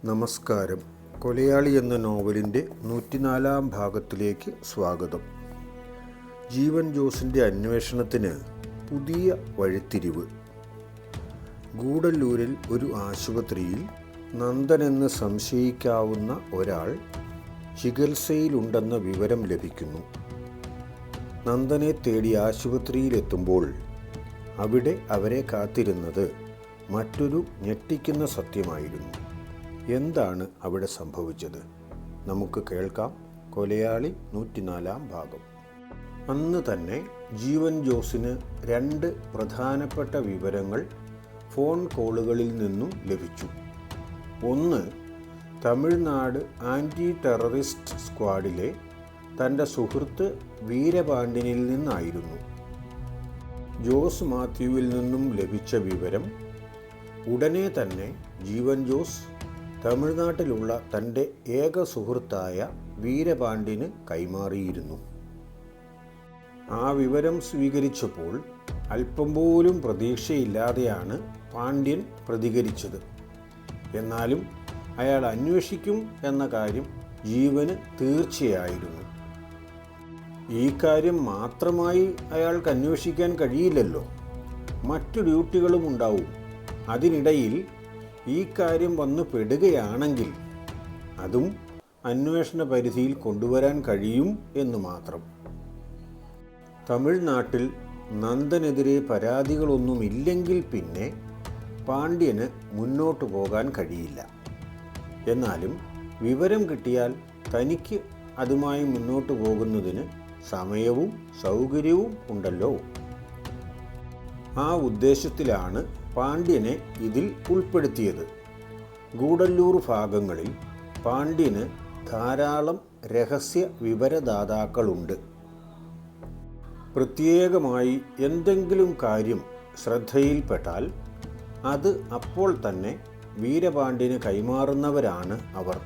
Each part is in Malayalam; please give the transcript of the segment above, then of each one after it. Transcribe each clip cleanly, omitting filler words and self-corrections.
നമസ്കാരം. കൊലയാളി എന്ന നോവലിൻ്റെ 104-ാം ഭാഗത്തിലേക്ക് സ്വാഗതം. ജീവൻ ജോസിൻ്റെ അന്വേഷണത്തിന് പുതിയ വഴിത്തിരിവ്. ഗൂഡല്ലൂരിൽ ഒരു ആശുപത്രിയിൽ നന്ദനെന്ന് സംശയിക്കാവുന്ന ഒരാൾ ചികിത്സയിലുണ്ടെന്ന വിവരം ലഭിക്കുന്നു. നന്ദനെ തേടി ആശുപത്രിയിലെത്തുമ്പോൾ അവിടെ അവരെ കാത്തിരുന്നത് മറ്റൊരു ഞെട്ടിക്കുന്ന സത്യമായിരുന്നു. എന്താണ് അവിടെ സംഭവിച്ചത്? നമുക്ക് കേൾക്കാം. കൊലയാളി 104-ാം ഭാഗം. അന്ന് തന്നെ ജീവൻ ജോസിന് 2 പ്രധാനപ്പെട്ട വിവരങ്ങൾ ഫോൺ കോളുകളിൽ നിന്നും ലഭിച്ചു. ഒന്ന്, തമിഴ്നാട് ആൻറ്റി ടെററിസ്റ്റ് സ്ക്വാഡിലെ തൻ്റെ സുഹൃത്ത് വീരപാണ്ഡ്യനിൽ നിന്നായിരുന്നു. ജോസ് മാത്യുവിൽ നിന്നും ലഭിച്ച വിവരം ഉടനെ തന്നെ ജീവൻ ജോസ് തമിഴ്നാട്ടിലുള്ള തൻ്റെ ഏക സുഹൃത്തായ വീരപാണ്ഡ്യന് കൈമാറിയിരുന്നു. ആ വിവരം സ്വീകരിച്ചപ്പോൾ അല്പം പോലും പ്രതീക്ഷയില്ലാതെയാണ് പാണ്ഡ്യൻ പ്രതികരിച്ചത്. എന്നാലും അയാൾ അന്വേഷിക്കും എന്ന കാര്യം ജീവന് തീർച്ചയായിരുന്നു. ഈ കാര്യം മാത്രമായി അയാൾക്ക് അന്വേഷിക്കാൻ കഴിയില്ലല്ലോ. മറ്റു ഡ്യൂട്ടികളും ഉണ്ടാവും. അതിനിടയിൽ ഈ കാര്യം വന്നു പെടുകയാണെങ്കിൽ അതും അന്വേഷണ പരിധിയിൽ കൊണ്ടുവരാൻ കഴിയും എന്ന് മാത്രം. തമിഴ്നാട്ടിൽ നന്ദനെതിരെ പരാതികളൊന്നുമില്ലെങ്കിൽ പിന്നെ പാണ്ഡ്യന് മുന്നോട്ട് പോകാൻ കഴിയില്ല. എന്നാലും വിവരം കിട്ടിയാൽ തനിക്ക് അതുമായി മുന്നോട്ട് പോകുന്നതിന് സമയവും സൗകര്യവും ഉണ്ടല്ലോ. ആ ഉദ്ദേശത്തിലാണ് പാണ്ഡ്യനെ ഇതിൽ ഉൾപ്പെടുത്തിയത്. ഗൂഡല്ലൂർ ഭാഗങ്ങളിൽ പാണ്ഡ്യന് ധാരാളം രഹസ്യ വിവരദാതാക്കളുണ്ട്. പ്രത്യേകമായി എന്തെങ്കിലും കാര്യം ശ്രദ്ധയിൽപ്പെട്ടാൽ അത് അപ്പോൾ തന്നെ വീരപാണ്ഡ്യന് കൈമാറുന്നവരാണ് അവർ.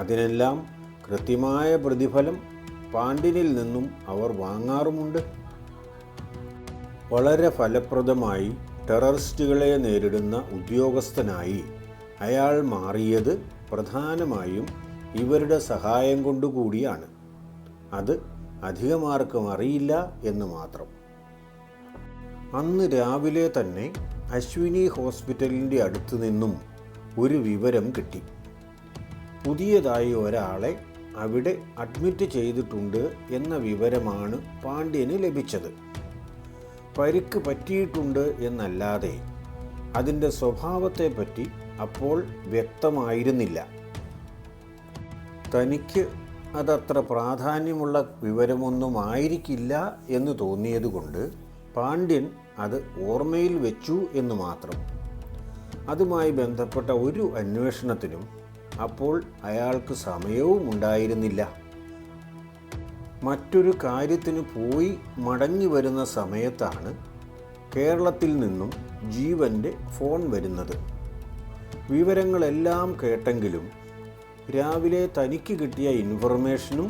അതിനെല്ലാം കൃത്യമായ പ്രതിഫലം പാണ്ഡ്യനിൽ നിന്നും അവർ വാങ്ങാറുമുണ്ട്. വളരെ ഫലപ്രദമായി ടെററിസ്റ്റുകളെ നേരിടുന്ന ഉദ്യോഗസ്ഥനായി അയാൾ മാറിയത് പ്രധാനമായും ഇവരുടെ സഹായം കൊണ്ടുകൂടിയാണ്. അത് അധികമാർക്കും അറിയില്ല എന്ന് മാത്രം. അന്ന് രാവിലെ തന്നെ അശ്വിനി ഹോസ്പിറ്റലിൻ്റെ അടുത്ത് നിന്നും ഒരു വിവരം കിട്ടി. പുതിയതായി ഒരാളെ അവിടെ അഡ്മിറ്റ് ചെയ്തിട്ടുണ്ട് എന്ന വിവരമാണ് പാണ്ഡ്യന് ലഭിച്ചത്. പരിക്ക് പറ്റിയിട്ടുണ്ട് എന്നല്ലാതെ അതിൻ്റെ സ്വഭാവത്തെപ്പറ്റി അപ്പോൾ വ്യക്തമായിരുന്നില്ല. തനിക്ക് അതത്ര പ്രാധാന്യമുള്ള വിവരമൊന്നും ആയിരിക്കില്ല എന്ന് തോന്നിയതുകൊണ്ട് പാണ്ഡ്യൻ അത് ഓർമ്മയിൽ വെച്ചു എന്ന് മാത്രം. അതുമായി ബന്ധപ്പെട്ട ഒരു അന്വേഷണത്തിനും അപ്പോൾ അയാൾക്ക് സമയവും ഉണ്ടായിരുന്നില്ല. മറ്റൊരു കാര്യത്തിന് പോയി മടങ്ങി വരുന്ന സമയത്താണ് കേരളത്തിൽ നിന്നും ജീവൻ്റെ ഫോൺ വരുന്നത്. വിവരങ്ങളെല്ലാം കേട്ടെങ്കിലും രാവിലെ തനിക്ക് കിട്ടിയ ഇൻഫർമേഷനും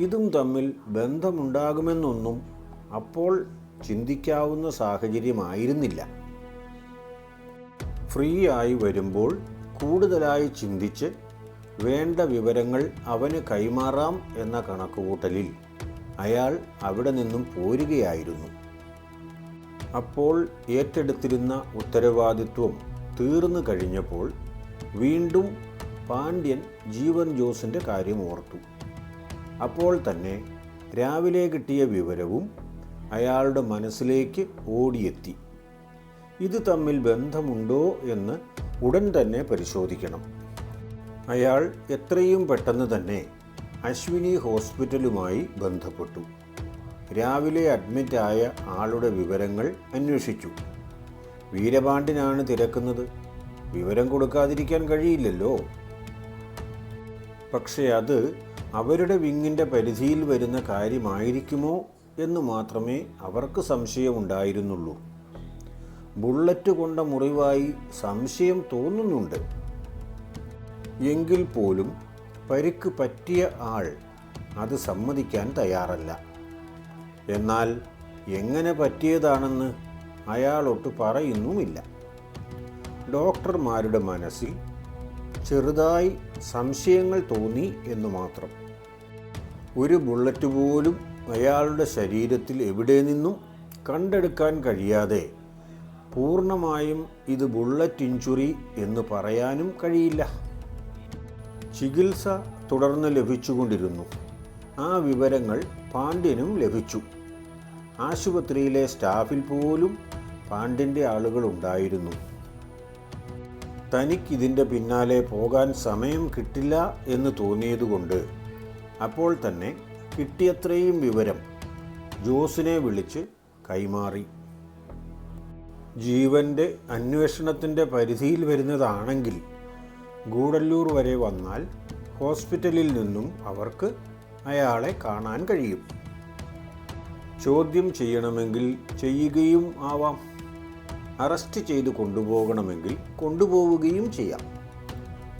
ഇതും തമ്മിൽ ബന്ധമുണ്ടാകുമെന്നൊന്നും അപ്പോൾ ചിന്തിക്കാവുന്ന സാഹചര്യമായിരുന്നില്ല. ഫ്രീ ആയി വരുമ്പോൾ കൂടുതലായി ചിന്തിച്ച് വേണ്ട വിവരങ്ങൾ അവന് കൈമാറാം എന്ന കണക്കുകൂട്ടലിൽ അയാൾ അവിടെ നിന്നും പോരുകയായിരുന്നു. അപ്പോൾ ഏറ്റെടുത്തിരുന്ന ഉത്തരവാദിത്വം തീർന്നു കഴിഞ്ഞപ്പോൾ വീണ്ടും പാണ്ഡ്യൻ ജീവൻ ജോസിൻ്റെ കാര്യം ഓർത്തു. അപ്പോൾ തന്നെ രാവിലെ കിട്ടിയ വിവരവും അയാളുടെ മനസ്സിലേക്ക് ഓടിയെത്തി. ഇത് തമ്മിൽ ബന്ധമുണ്ടോ എന്ന് ഉടൻ തന്നെ പരിശോധിക്കണം. അയാൾ എത്രയും പെട്ടെന്ന് തന്നെ അശ്വിനി ഹോസ്പിറ്റലുമായി ബന്ധപ്പെട്ടു. രാവിലെ അഡ്മിറ്റായ ആളുടെ വിവരങ്ങൾ അന്വേഷിച്ചു. വീരപാണ്ഡ്യനാണ് തിരക്കുന്നത്. വിവരം കൊടുക്കാതിരിക്കാൻ കഴിയില്ലല്ലോ. പക്ഷേ അത് അവരുടെ വിങ്ങിൻ്റെ പരിധിയിൽ വരുന്ന കാര്യമായിരിക്കുമോ എന്ന് മാത്രമേ അവർക്ക് സംശയമുണ്ടായിരുന്നുള്ളൂ. ബുള്ളറ്റ് കൊണ്ട മുറിവായി സംശയം തോന്നുന്നുണ്ട്. എങ്കിൽ പോലും പരിക്ക് പറ്റിയ ആൾ അത് സമ്മതിക്കാൻ തയ്യാറല്ല. എന്നാൽ എങ്ങനെ പറ്റിയതാണെന്ന് അയാളൊട്ട് പറയുന്നുമില്ല. ഡോക്ടർമാരുടെ മനസ്സിൽ ചെറുതായി സംശയങ്ങൾ തോന്നി എന്ന് മാത്രം. ഒരു ബുള്ളറ്റ് പോലും അയാളുടെ ശരീരത്തിൽ എവിടെ നിന്നും കണ്ടെടുക്കാൻ കഴിയാതെ പൂർണ്ണമായും ഇത് ബുള്ളറ്റ് ഇഞ്ചുറി എന്ന് പറയാനും കഴിയില്ല. ചികിത്സ തുടർന്ന് ലഭിച്ചുകൊണ്ടിരുന്നു. ആ വിവരങ്ങൾ പാണ്ഡ്യനും ലഭിച്ചു. ആശുപത്രിയിലെ സ്റ്റാഫിൽ പോലും പാണ്ഡ്യൻ്റെ ആളുകളുണ്ടായിരുന്നു. തനിക്കിതിൻ്റെ പിന്നാലെ പോകാൻ സമയം കിട്ടില്ല എന്ന് തോന്നിയതുകൊണ്ട് അപ്പോൾ തന്നെ കിട്ടിയത്രയും വിവരം ജോസിനെ വിളിച്ച് കൈമാറി. ജീവൻ്റെ അന്വേഷണത്തിൻ്റെ പരിധിയിൽ വരുന്നതാണെങ്കിൽ ഗൂഡല്ലൂർ വരെ വന്നാൽ ഹോസ്പിറ്റലിൽ നിന്നും അവർക്ക് അയാളെ കാണാൻ കഴിയും. ചോദ്യം ചെയ്യണമെങ്കിൽ ചെയ്യുകയും ആവാം. അറസ്റ്റ് ചെയ്ത് കൊണ്ടുപോകണമെങ്കിൽ കൊണ്ടുപോവുകയും ചെയ്യാം.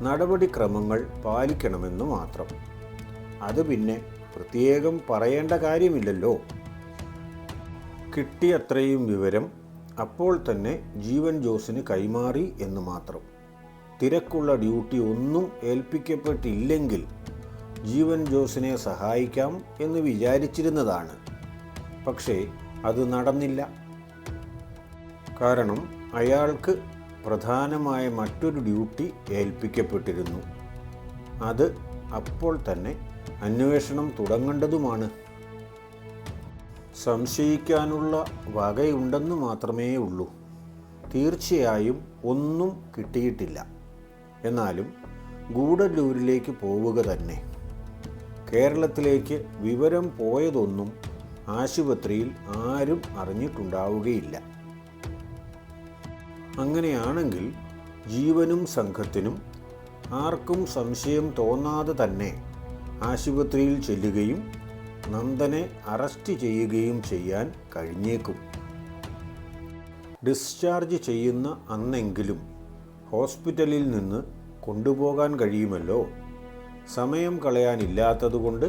നടപടിക്രമങ്ങൾ പാലിക്കണമെന്ന് മാത്രം. അത് പിന്നെ പ്രത്യേകം പറയേണ്ട കാര്യമില്ലല്ലോ. കിട്ടിയത്രയും വിവരം അപ്പോൾ തന്നെ ജീവൻ ജോസിന് കൈമാറി എന്ന് മാത്രം. തിരക്കുള്ള ഡ്യൂട്ടി ഒന്നും ഏൽപ്പിക്കപ്പെട്ടില്ലെങ്കിൽ ജീവൻ ജോസിനെ സഹായിക്കാം എന്ന് വിചാരിച്ചിരുന്നതാണ്. പക്ഷേ അത് നടന്നില്ല. കാരണം അയാൾക്ക് പ്രധാനമായ മറ്റൊരു ഡ്യൂട്ടി ഏൽപ്പിക്കപ്പെട്ടിരുന്നു. അത് അപ്പോൾ തന്നെ അന്വേഷണം തുടങ്ങേണ്ടതുമാണ്. സംശയിക്കാനുള്ള വകയുണ്ടെന്ന് മാത്രമേ ഉള്ളൂ. തീർച്ചയായും ഒന്നും കിട്ടിയിട്ടില്ല. എന്നാലും ഗൂഡല്ലൂരിലേക്ക് പോവുക തന്നെ. കേരളത്തിലേക്ക് വിവരം പോയതൊന്നും ആശുപത്രിയിൽ ആരും അറിഞ്ഞിട്ടുണ്ടാവുകയില്ല. അങ്ങനെയാണെങ്കിൽ ജീവനും സംഘത്തിനും ആർക്കും സംശയം തോന്നാതെ തന്നെ ആശുപത്രിയിൽ ചെല്ലുകയും നന്ദനെ അറസ്റ്റ് ചെയ്യുകയും ചെയ്യാൻ കഴിഞ്ഞേക്കും. ഡിസ്ചാർജ് ചെയ്യുന്ന അന്നെങ്കിലും ഹോസ്പിറ്റലിൽ നിന്ന് കൊണ്ടുപോകാൻ കഴിയുമല്ലോ. സമയം കളയാനില്ലാത്തതുകൊണ്ട്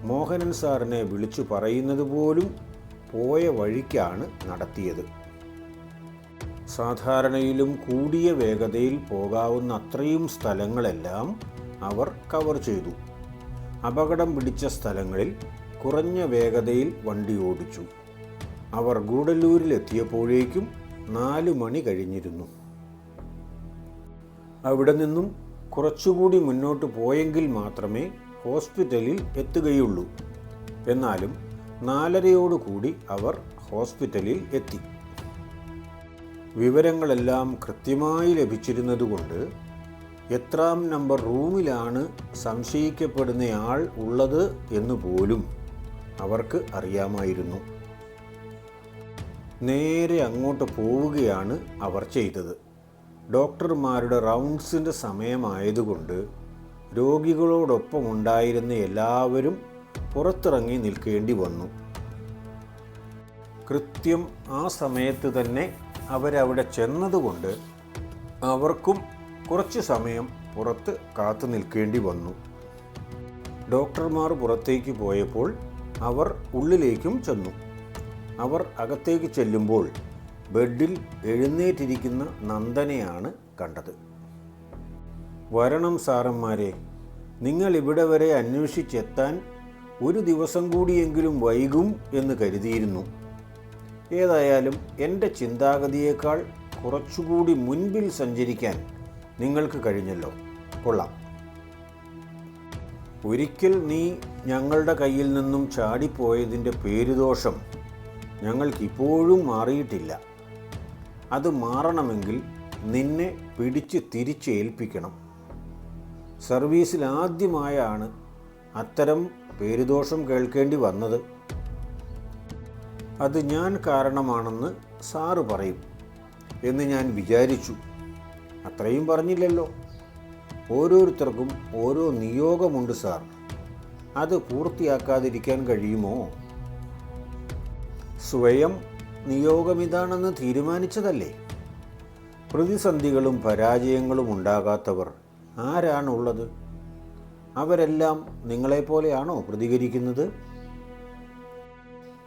മോഹനൻ സാറിനെ വിളിച്ചു പറയുന്നത് പോലും പോയ വഴിക്കാണ് നടത്തിയത്. സാധാരണയിലും കൂടിയ വേഗതയിൽ പോകാവുന്ന അത്രയും സ്ഥലങ്ങളെല്ലാം അവർ കവർ ചെയ്തു. അപകടം പിടിച്ച സ്ഥലങ്ങളിൽ കുറഞ്ഞ വേഗതയിൽ വണ്ടി ഓടിച്ചു. അവർ ഗൂഡല്ലൂരിലെത്തിയപ്പോഴേക്കും 4 മണി കഴിഞ്ഞിരുന്നു. അവിടെ നിന്നും കുറച്ചുകൂടി മുന്നോട്ട് പോയെങ്കിൽ മാത്രമേ ഹോസ്പിറ്റലിൽ എത്തുകയുള്ളൂ. എന്നാലും 4:30 അവർ ഹോസ്പിറ്റലിൽ എത്തി. വിവരങ്ങളെല്ലാം കൃത്യമായി ലഭിച്ചിരുന്നതുകൊണ്ട് എത്രാം നമ്പർ റൂമിലാണ് സംശയിക്കപ്പെടുന്നയാൾ ഉള്ളത് എന്ന് പോലും അവർക്ക് അറിയാമായിരുന്നു. നേരെ അങ്ങോട്ട് പോവുകയാണ് അവർ ചെയ്തത്. ഡോക്ടർമാരുടെ റൗണ്ട്സിൻ്റെ സമയമായതുകൊണ്ട് രോഗികളോടൊപ്പം ഉണ്ടായിരുന്ന എല്ലാവരും പുറത്തിറങ്ങി നിൽക്കേണ്ടി വന്നു. കൃത്യം ആ സമയത്ത് തന്നെ അവരവിടെ ചെന്നതുകൊണ്ട് അവർക്കും കുറച്ച് സമയം പുറത്ത് കാത്തു നിൽക്കേണ്ടി വന്നു. ഡോക്ടർമാർ പുറത്തേക്ക് പോയപ്പോൾ അവർ ഉള്ളിലേക്കും ചെന്നു. അവർ അകത്തേക്ക് ചെല്ലുമ്പോൾ ബെഡിൽ എഴുന്നേറ്റിരിക്കുന്ന നന്ദനെയാണ് കണ്ടത്. വരണം സാറന്മാരെ, നിങ്ങൾ ഇവിടെ വരെ അന്വേഷിച്ചെത്താൻ ഒരു ദിവസം കൂടിയെങ്കിലും വൈകും എന്ന് കരുതിയിരുന്നു. ഏതായാലും എൻ്റെ ചിന്താഗതിയേക്കാൾ കുറച്ചുകൂടി മുൻപിൽ സഞ്ചരിക്കാൻ നിങ്ങൾക്ക് കഴിഞ്ഞല്ലോ. കൊള്ളാം. ഒരിക്കൽ നീ ഞങ്ങളുടെ കയ്യിൽ നിന്നും ചാടിപ്പോയതിൻ്റെ പേരുദോഷം ഞങ്ങൾക്കിപ്പോഴും മാറിയിട്ടില്ല. അത് മാറണമെങ്കിൽ നിന്നെ പിടിച്ച് തിരിച്ചേൽപ്പിക്കണം. സർവീസിൽ ആദ്യമായാണ് അത്തരം പേരുദോഷം കേൾക്കേണ്ടി വന്നത്. അത് ഞാൻ കാരണമാണെന്ന് സാറ് പറയും എന്ന് ഞാൻ വിചാരിച്ചു. അത്രയും പറഞ്ഞില്ലല്ലോ. ഓരോരുത്തർക്കും ഓരോ നിയോഗമുണ്ട് സാർ. അത് പൂർത്തിയാക്കാതിരിക്കാൻ കഴിയുമോ? സ്വയം നിയോഗമിതാണെന്ന് തീരുമാനിച്ചതല്ലേ. പ്രതിസന്ധികളും പരാജയങ്ങളും ഉണ്ടാകാത്തവർ ആരാണുള്ളത്? അവരെല്ലാം നിങ്ങളെപ്പോലെയാണോ പ്രതികരിക്കുന്നത്?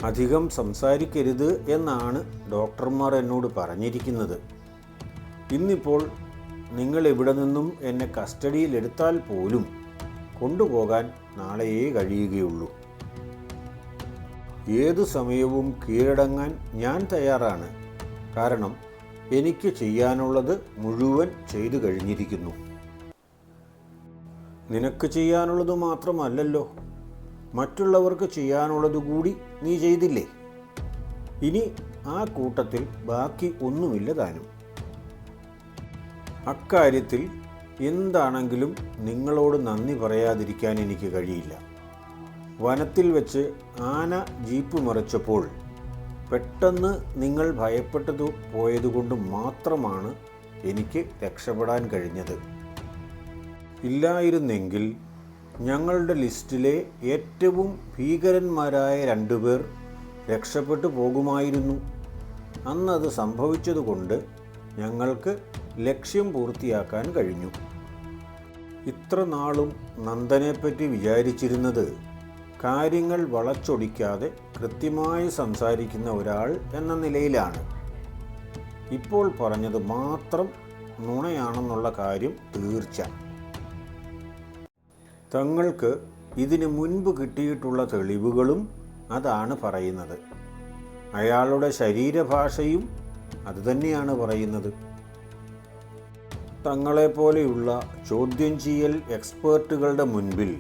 അധികം സംസാരിക്കരുത് എന്നാണ് ഡോക്ടർമാർ എന്നോട് പറഞ്ഞിരിക്കുന്നത്. ഇന്നിപ്പോൾ നിങ്ങൾ ഇവിടെ നിന്നും എന്നെ കസ്റ്റഡിയിലെടുത്താൽ പോലും കൊണ്ടുപോകാൻ നാളെയേ കഴിയുകയുള്ളൂ. ഏതു സമയവും കീഴടങ്ങാൻ ഞാൻ തയ്യാറാണ്. കാരണം എനിക്ക് ചെയ്യാനുള്ളത് മുഴുവൻ ചെയ്തു കഴിഞ്ഞിരിക്കുന്നു. നിനക്ക് ചെയ്യാനുള്ളത് മാത്രമല്ലല്ലോ, മറ്റുള്ളവർക്ക് ചെയ്യാനുള്ളത് കൂടി നീ ചെയ്തില്ലേ? ഇനി ആ കൂട്ടത്തിൽ ബാക്കി ഒന്നുമില്ല താനും. അക്കാര്യത്തിൽ എന്താണെങ്കിലും നിങ്ങളോട് നന്ദി പറയാതിരിക്കാൻ എനിക്ക് കഴിയില്ല. വനത്തിൽ വെച്ച് ആന ജീപ്പ് മറിച്ചപ്പോൾ പെട്ടെന്ന് നിങ്ങൾ ഭയപ്പെട്ടു പോയതുകൊണ്ട് മാത്രമാണ് എനിക്ക് രക്ഷപ്പെടാൻ കഴിഞ്ഞത്. ഇല്ലായിരുന്നെങ്കിൽ ഞങ്ങളുടെ ലിസ്റ്റിലെ ഏറ്റവും ഭീകരന്മാരായ 2 പേർ രക്ഷപ്പെട്ടു പോകുമായിരുന്നു. അന്നത് സംഭവിച്ചതുകൊണ്ട് ഞങ്ങൾക്ക് ലക്ഷ്യം പൂർത്തിയാക്കാൻ കഴിഞ്ഞു. ഇത്ര നാളും നന്ദനെപ്പറ്റി വിചാരിച്ചിരുന്നത് കാര്യങ്ങൾ വളച്ചൊടിക്കാതെ കൃത്യമായി സംസാരിക്കുന്ന ഒരാൾ എന്ന നിലയിലാണ്. ഇപ്പോൾ പറഞ്ഞത് മാത്രം നുണയാണെന്നുള്ള കാര്യം തീർച്ച. തങ്ങൾക്ക് ഇതിനു മുൻപ് കിട്ടിയിട്ടുള്ള തെളിവുകളും അതാണ് പറയുന്നത്. അയാളുടെ ശരീരഭാഷയും അതുതന്നെയാണ് പറയുന്നത്. തങ്ങളെപ്പോലെയുള്ള ചോദ്യം ചെയ്യൽ എക്സ്പേർട്ടുകളുടെ മുൻപിൽ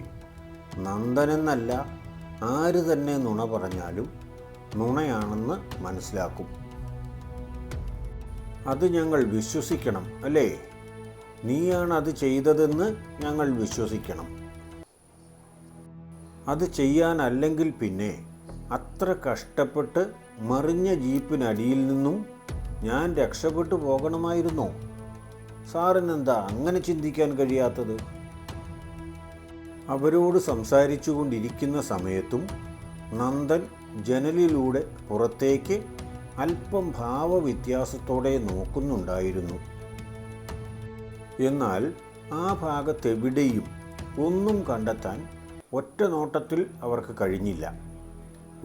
നന്ദനെന്നല്ല ആര് തന്നെ നുണ പറഞ്ഞാലും നുണയാണെന്ന് മനസ്സിലാക്കും. അത് ഞങ്ങൾ വിശ്വസിക്കണം അല്ലേ? നീയാണ് അത് ചെയ്തതെന്ന് ഞങ്ങൾ വിശ്വസിക്കണം. അത് ചെയ്യാനല്ലെങ്കിൽ പിന്നെ അത്ര കഷ്ടപ്പെട്ട് മറിഞ്ഞ ജീപ്പിനടിയിൽ നിന്നും ഞാൻ രക്ഷപ്പെട്ടു പോകണമായിരുന്നോ? സാറിനെന്താ അങ്ങനെ ചിന്തിക്കാൻ കഴിയാത്തത്? അവരോട് സംസാരിച്ചു കൊണ്ടിരിക്കുന്ന സമയത്തും നന്ദൻ ജനലിലൂടെ പുറത്തേക്ക് അല്പം ഭാവവ്യത്യാസത്തോടെ നോക്കുന്നുണ്ടായിരുന്നു. എന്നാൽ ആ ഭാഗത്തെവിടെയും ഒന്നും കണ്ടെത്താൻ ഒറ്റ നോട്ടത്തിൽ അവർക്ക് കഴിഞ്ഞില്ല.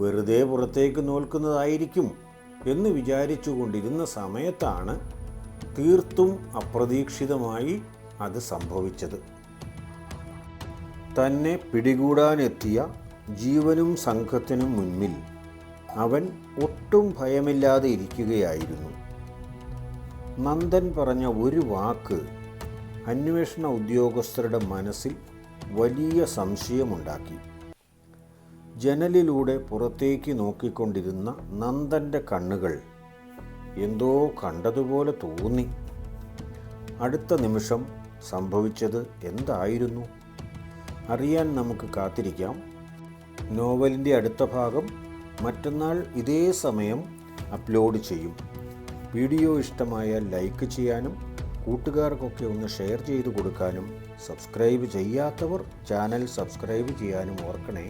വെറുതെ പുറത്തേക്ക് നോക്കുന്നതായിരിക്കും എന്ന് വിചാരിച്ചു കൊണ്ടിരുന്ന സമയത്താണ് തീർത്തും അപ്രതീക്ഷിതമായി അത് സംഭവിച്ചത്. തന്നെ പിടികൂടാനെത്തിയ ജീവനും സംഘത്തിനും മുന്നിൽ അവൻ ഒട്ടും ഭയമില്ലാതെ ഇരിക്കുകയായിരുന്നു. നന്ദൻ പറഞ്ഞ ഒരു വാക്ക് അന്വേഷണ ഉദ്യോഗസ്ഥരുടെ മനസ്സിൽ വലിയ സംശയമുണ്ടാക്കി. ജനലിലൂടെ പുറത്തേക്ക് നോക്കിക്കൊണ്ടിരുന്ന നന്ദൻ്റെ കണ്ണുകൾ എന്തോ കണ്ടതുപോലെ തോന്നി. അടുത്ത നിമിഷം സംഭവിച്ചത് എന്തായിരുന്നു? അറിയാൻ നമുക്ക് കാത്തിരിക്കാം. നോവലിൻ്റെ അടുത്ത ഭാഗം മറ്റന്നാൾ ഇതേ സമയം അപ്ലോഡ് ചെയ്യും. വീഡിയോ ഇഷ്ടമായാൽ ലൈക്ക് ചെയ്യാനും കൂട്ടുകാർക്കൊക്കെ ഒന്ന് ഷെയർ ചെയ്തു കൊടുക്കാനും സബ്സ്ക്രൈബ് ചെയ്യാത്തവർ ചാനൽ സബ്സ്ക്രൈബ് ചെയ്യാനും ഓർക്കണേ.